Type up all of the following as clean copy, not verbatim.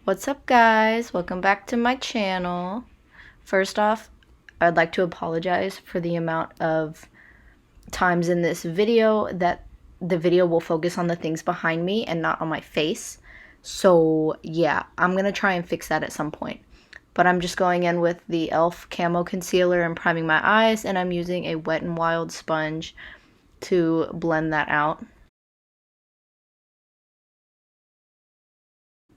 What's up, guys? Welcome back to my channel. First off, I'd like to apologize for the amount of times in this video that the video will focus on the things behind me and not on my face. So yeah, I'm gonna try and fix that at some point. But I'm just going in with the e.l.f. camo concealer and priming my eyes, and I'm using a Wet n Wild sponge to blend that out.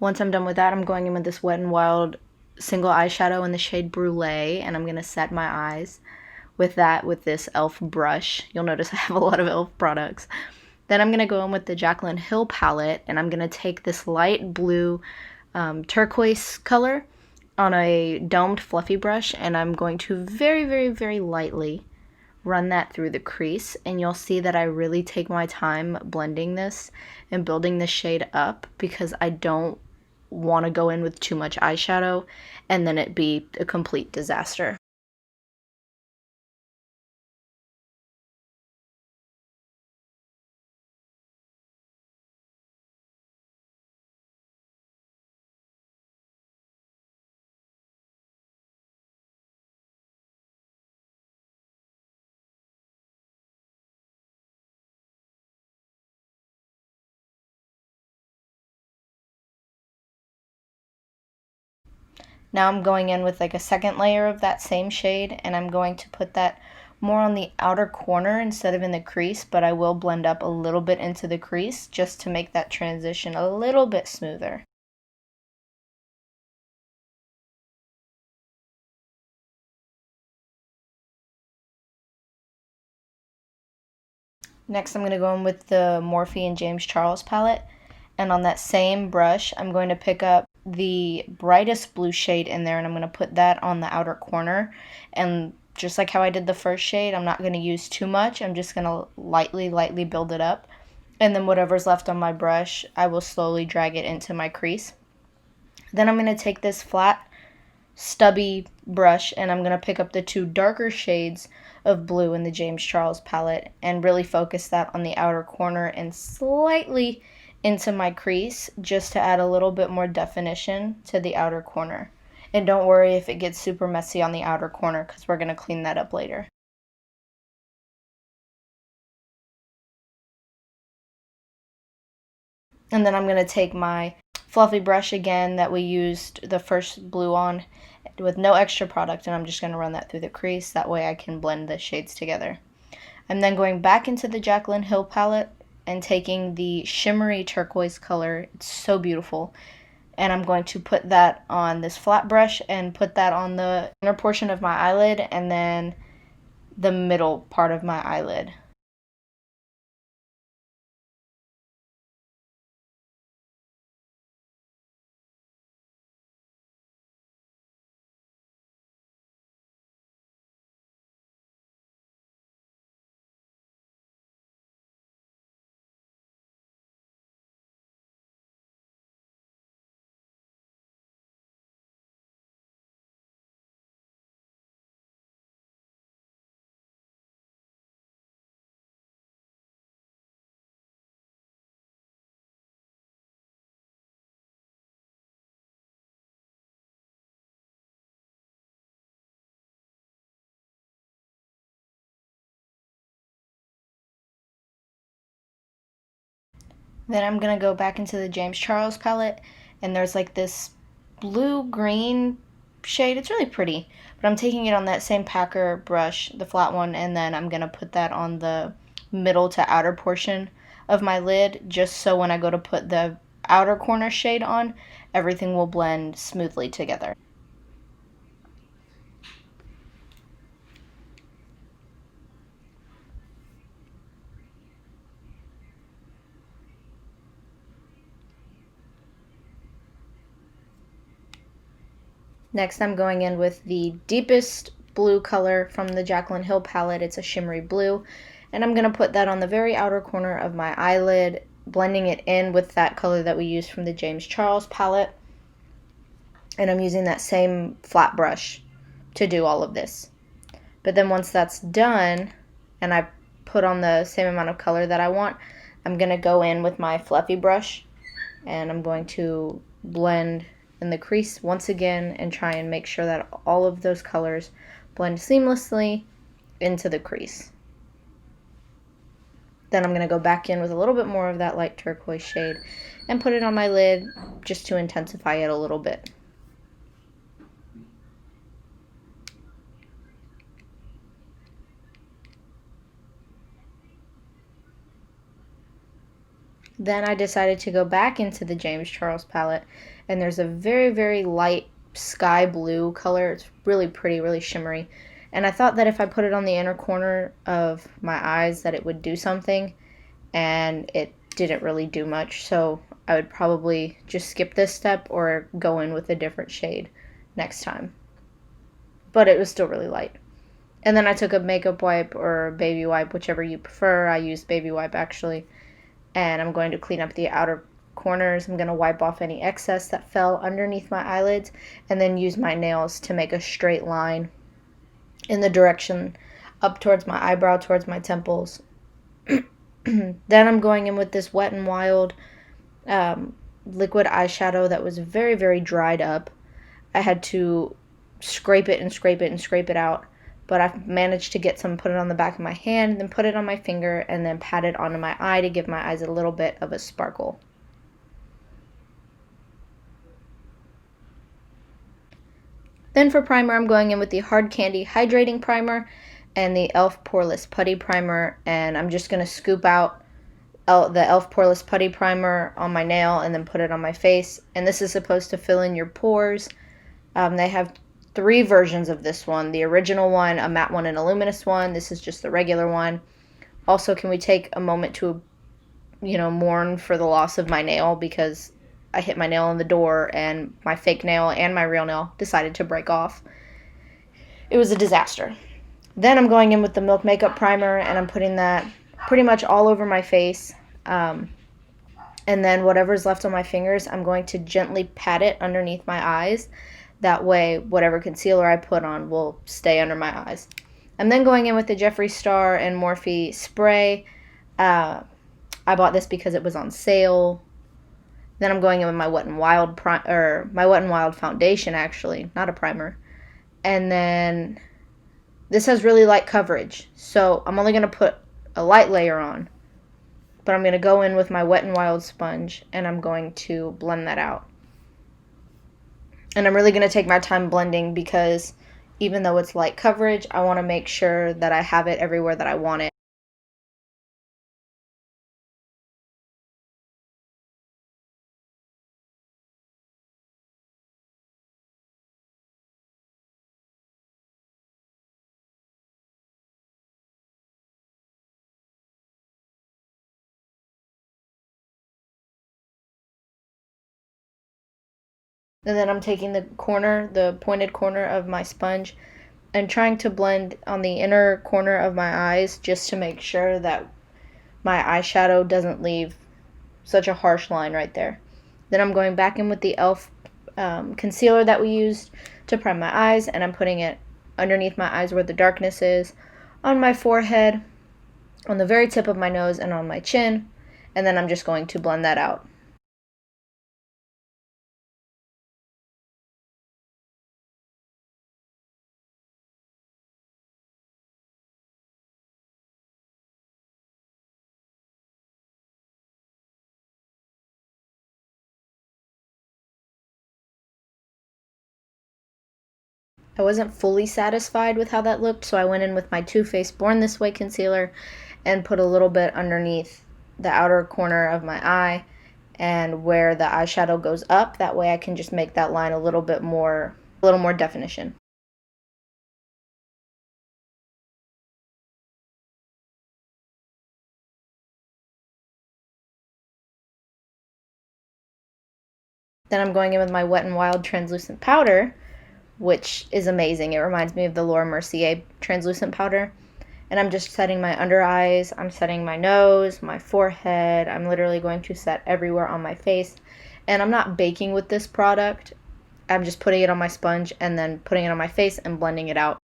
Once I'm done with that, I'm going in with this Wet n Wild single eyeshadow in the shade Brulee, and I'm going to set my eyes with that with this e.l.f. brush. You'll notice I have a lot of e.l.f. products. Then I'm going to go in with the Jaclyn Hill palette, and I'm going to take this light blue turquoise color on a domed fluffy brush, and I'm going to very lightly run that through the crease, and you'll see that I really take my time blending this and building the shade up because I don't want to go in with too much eyeshadow and then it be a complete disaster. Now I'm going in with like a second layer of that same shade, and I'm going to put that more on the outer corner instead of in the crease, but I will blend up a little bit into the crease just to make that transition a little bit smoother. Next I'm going to go in with the Morphe and James Charles palette, and on that same brush I'm going to pick up the brightest blue shade in there, and I'm going to put that on the outer corner. And just like how I did the first shade, I'm not going to use too much. I'm just going to lightly build it up, and then whatever's left on my brush I will slowly drag it into my crease. Then I'm going to take this flat stubby brush and I'm going to pick up the two darker shades of blue in the James Charles palette and really focus that on the outer corner and slightly into my crease just to add a little bit more definition to the outer corner. And don't worry if it gets super messy on the outer corner because we're going to clean that up later. And then I'm going to take my fluffy brush again that we used the first blue on with no extra product, and I'm just going to run that through the crease. That way I can blend the shades together. I'm then going back into the Jaclyn Hill palette and taking the shimmery turquoise color. It's so beautiful. And I'm going to put that on this flat brush and put that on the inner portion of my eyelid and then the middle part of my eyelid. Then I'm going to go back into the James Charles palette, and there's like this blue-green shade. It's really pretty, but I'm taking it on that same packer brush, the flat one, and then I'm going to put that on the middle to outer portion of my lid, just so when I go to put the outer corner shade on, everything will blend smoothly together. Next, I'm going in with the deepest blue color from the Jaclyn Hill palette. It's a shimmery blue, and I'm going to put that on the very outer corner of my eyelid, blending it in with that color that we used from the James Charles palette. And I'm using that same flat brush to do all of this. But then once that's done, and I put on the same amount of color that I want, I'm going to go in with my fluffy brush, and I'm going to blend in the crease once again and try and make sure that all of those colors blend seamlessly into the crease. Then I'm going to go back in with a little bit more of that light turquoise shade and put it on my lid just to intensify it a little bit. Then I decided to go back into the James Charles palette, and there's a very, very light sky blue color. It's really pretty, really shimmery. And I thought that if I put it on the inner corner of my eyes that it would do something, and it didn't really do much. So I would probably just skip this step or go in with a different shade next time. But it was still really light. And then I took a makeup wipe or baby wipe, whichever you prefer. I used baby wipe actually. And I'm going to clean up the outer corners. I'm going to wipe off any excess that fell underneath my eyelids and then use my nails to make a straight line in the direction up towards my eyebrow, towards my temples. Then I'm going in with this Wet n Wild liquid eyeshadow that was very, very dried up. I had to scrape it and scrape it and scrape it out, but I managed to get some, put it on the back of my hand, then put it on my finger, and then pat it onto my eye to give my eyes a little bit of a sparkle. Then for primer, I'm going in with the Hard Candy Hydrating Primer and the e.l.f. Poreless Putty Primer, and I'm just going to scoop out the e.l.f. Poreless Putty Primer on my nail and then put it on my face. And this is supposed to fill in your pores. They have 3 versions of this one. The original one, a matte one, and a luminous one. This is just the regular one. Also, can we take a moment to, mourn for the loss of my nail, because I hit my nail in the door and my fake nail and my real nail decided to break off. It was a disaster. Then I'm going in with the Milk Makeup Primer, and I'm putting that pretty much all over my face. And then whatever's left on my fingers, I'm going to gently pat it underneath my eyes. That way, whatever concealer I put on will stay under my eyes. I'm then going in with the Jeffree Star and Morphe spray. I bought this because it was on sale. Then I'm going in with my Wet n Wild my Wet n Wild foundation, actually, not a primer. And then this has really light coverage, so I'm only going to put a light layer on. But I'm going to go in with my Wet n Wild sponge, and I'm going to blend that out. And I'm really going to take my time blending, because even though it's light coverage, I want to make sure that I have it everywhere that I want it. And then I'm taking the pointed corner of my sponge and trying to blend on the inner corner of my eyes, just to make sure that my eyeshadow doesn't leave such a harsh line right there. Then I'm going back in with the e.l.f. Concealer that we used to prime my eyes, and I'm putting it underneath my eyes where the darkness is, on my forehead, on the very tip of my nose, and on my chin. And then I'm just going to blend that out. I wasn't fully satisfied with how that looked, so I went in with my Too Faced Born This Way concealer and put a little bit underneath the outer corner of my eye and where the eyeshadow goes up. That way I can just make that line a little more definition. Then I'm going in with my Wet n Wild translucent powder, which is amazing. It reminds me of the Laura Mercier translucent powder. And I'm just setting my under eyes, I'm setting my nose, my forehead. I'm literally going to set everywhere on my face. And I'm not baking with this product. I'm just putting it on my sponge and then putting it on my face and blending it out.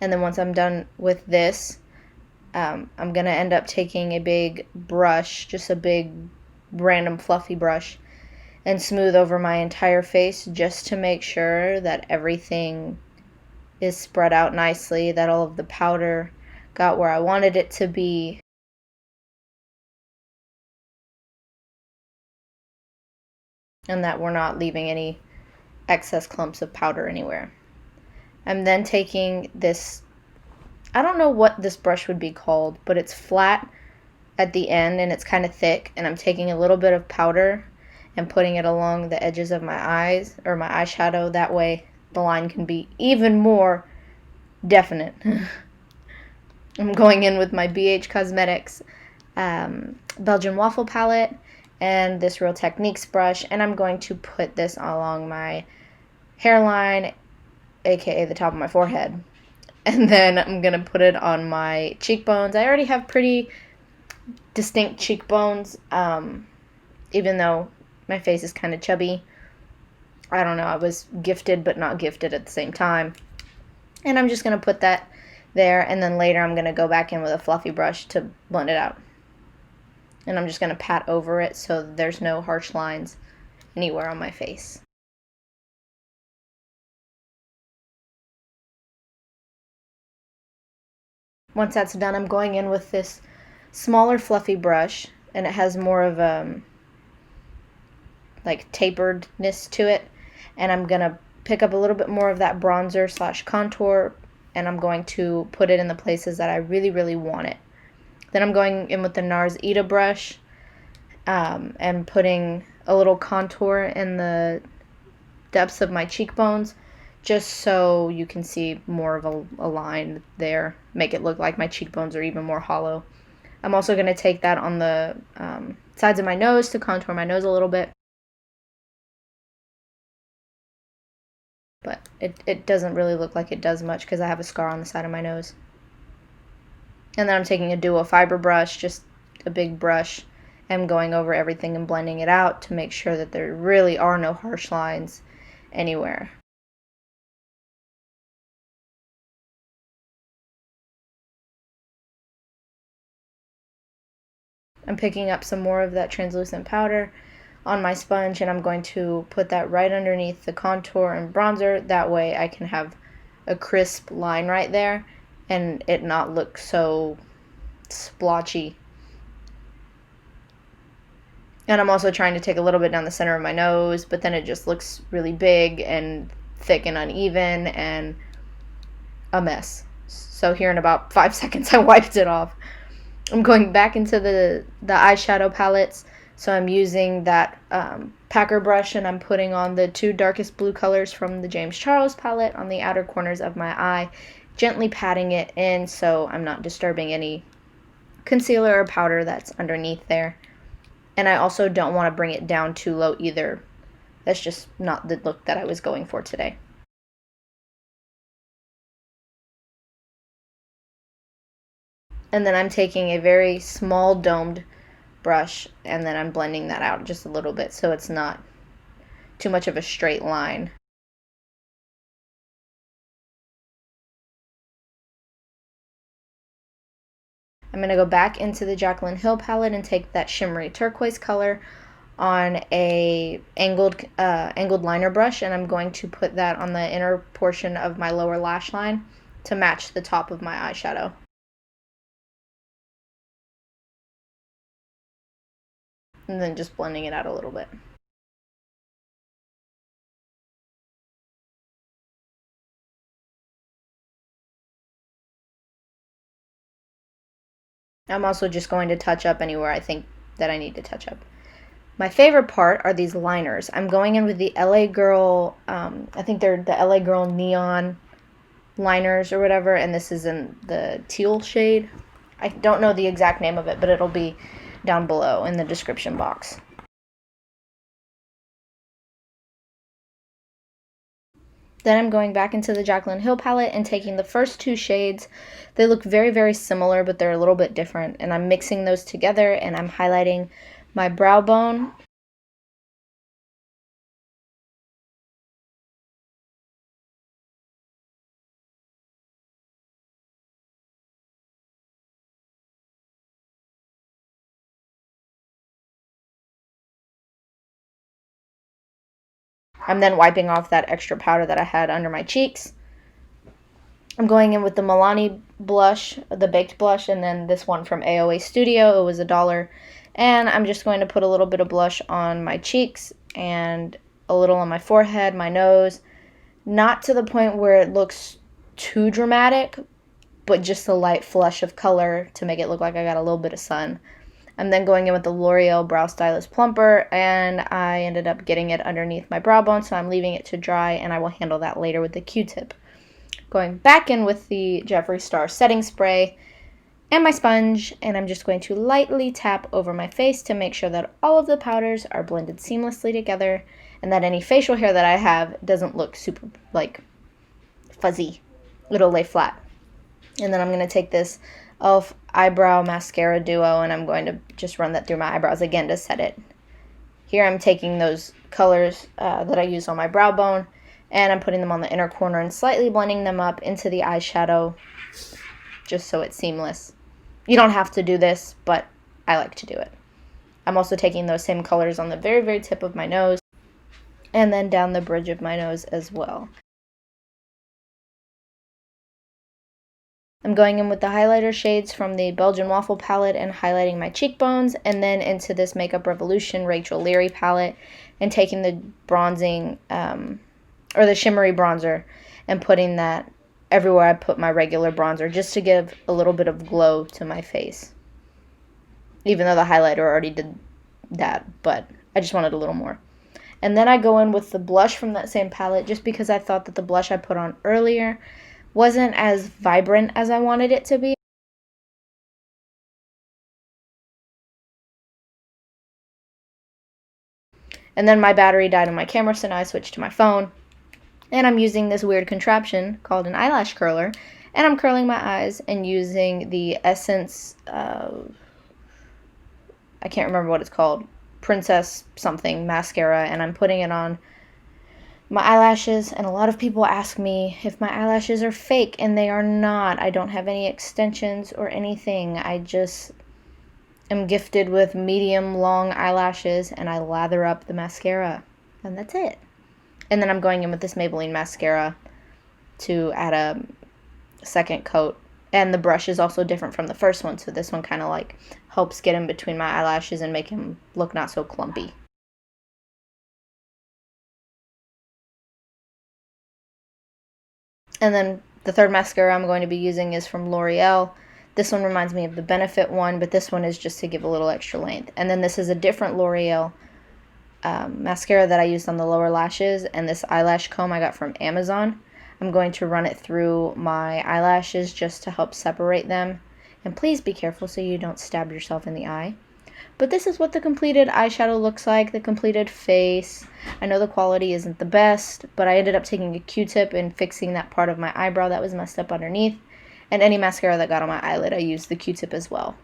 And then once I'm done with this, I'm going to end up taking a big brush, just a big random fluffy brush, and smooth over my entire face just to make sure that everything is spread out nicely, that all of the powder got where I wanted it to be. And that we're not leaving any excess clumps of powder anywhere. I'm then taking this, I don't know what this brush would be called, but it's flat at the end and it's kind of thick, and I'm taking a little bit of powder and putting it along the edges of my eyes or my eyeshadow. That way the line can be even more definite. I'm going in with my BH Cosmetics Belgian waffle palette and this Real Techniques brush, and I'm going to put this along my hairline, aka the top of my forehead. And then I'm going to put it on my cheekbones. I already have pretty distinct cheekbones, even though my face is kind of chubby. I don't know, I was gifted but not gifted at the same time. And I'm just going to put that there, and then later I'm going to go back in with a fluffy brush to blend it out. And I'm just going to pat over it so there's no harsh lines anywhere on my face. Once that's done, I'm going in with this smaller fluffy brush, and it has more of a like taperedness to it, and I'm going to pick up a little bit more of that bronzer slash contour, and I'm going to put it in the places that I really, really want it. Then I'm going in with the NARS Ita brush and putting a little contour in the depths of my cheekbones, just so you can see more of a line there, make it look like my cheekbones are even more hollow. I'm also going to take that on the sides of my nose to contour my nose a little bit. But it doesn't really look like it does much because I have a scar on the side of my nose. And then I'm taking a duo fiber brush, just a big brush, and going over everything and blending it out to make sure that there really are no harsh lines anywhere. I'm picking up some more of that translucent powder on my sponge, and I'm going to put that right underneath the contour and bronzer. That way I can have a crisp line right there and it not look so splotchy. And I'm also trying to take a little bit down the center of my nose, but then it just looks really big and thick and uneven and a mess. So here in about 5 seconds I wiped it off. I'm going back into the eyeshadow palettes. So I'm using that packer brush, and I'm putting on the two darkest blue colors from the James Charles palette on the outer corners of my eye, gently patting it in so I'm not disturbing any concealer or powder that's underneath there. And I also don't want to bring it down too low either. That's just not the look that I was going for today. And then I'm taking a very small domed brush, and then I'm blending that out just a little bit so it's not too much of a straight line. I'm going to go back into the Jaclyn Hill palette and take that shimmery turquoise color on a angled liner brush, and I'm going to put that on the inner portion of my lower lash line to match the top of my eyeshadow. And then just blending it out a little bit. I'm also just going to touch up anywhere I think that I need to touch up. My favorite part are these liners. I'm going in with the LA Girl, I think they're the LA Girl Neon liners or whatever, and this is in the teal shade. I don't know the exact name of it, but it'll be down below in the description box. Then I'm going back into the Jaclyn Hill palette and taking the first two shades. They look very, very similar, but they're a little bit different. And I'm mixing those together, and I'm highlighting my brow bone. I'm then wiping off that extra powder that I had under my cheeks. I'm going in with the Milani blush, the baked blush, and then this one from AOA Studio. It was $1. And I'm just going to put a little bit of blush on my cheeks and a little on my forehead, my nose. Not to the point where it looks too dramatic, but just a light flush of color to make it look like I got a little bit of sun. I'm then going in with the Loreal Brow Stylist Plumper, and I ended up getting it underneath my brow bone, so I'm leaving it to dry, and I will handle that later with the Q-tip. Going back in with the Jeffree Star setting spray and my sponge, and I'm just going to lightly tap over my face to make sure that all of the powders are blended seamlessly together and that any facial hair that I have doesn't look super, like, fuzzy. It'll lay flat. And then I'm going to take this e.l.f. Eyebrow Mascara Duo, and I'm going to just run that through my eyebrows again to set it. Here I'm taking those colors that I used on my brow bone, and I'm putting them on the inner corner and slightly blending them up into the eyeshadow just so it's seamless. You don't have to do this, but I like to do it. I'm also taking those same colors on the very, very tip of my nose and then down the bridge of my nose as well. I'm going in with the highlighter shades from the Belgian Waffle palette and highlighting my cheekbones, and then into this Makeup Revolution Rachel Leary palette and taking the bronzing, or the shimmery bronzer, and putting that everywhere I put my regular bronzer, just to give a little bit of glow to my face. Even though the highlighter already did that, but I just wanted a little more. And then I go in with the blush from that same palette, just because I thought that the blush I put on earlier wasn't as vibrant as I wanted it to be. And then my battery died on my camera, so now I switched to my phone. And I'm using this weird contraption called an eyelash curler. And I'm curling my eyes and using the Essence, I can't remember what it's called, Princess something mascara. And I'm putting it on my eyelashes. And a lot of people ask me if my eyelashes are fake, and they are not. I don't have any extensions or anything. I just am gifted with medium long eyelashes, and I lather up the mascara. And that's it. And then I'm going in with this Maybelline mascara to add a second coat. And the brush is also different from the first one, so this one kind of like helps get in between my eyelashes and make them look not so clumpy. And then the third mascara I'm going to be using is from Loreal. This one reminds me of the Benefit one, but this one is just to give a little extra length. And then this is a different Loreal mascara that I used on the lower lashes, and this eyelash comb I got from Amazon. I'm going to run it through my eyelashes just to help separate them. And please be careful so you don't stab yourself in the eye. But this is what the completed eyeshadow looks like, the completed face. I know the quality isn't the best, but I ended up taking a Q-tip and fixing that part of my eyebrow that was messed up underneath. And any mascara that got on my eyelid, I used the Q-tip as well.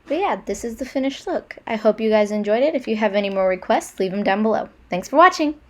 But yeah, this is the finished look. I hope you guys enjoyed it. If you have any more requests, leave them down below. Thanks for watching!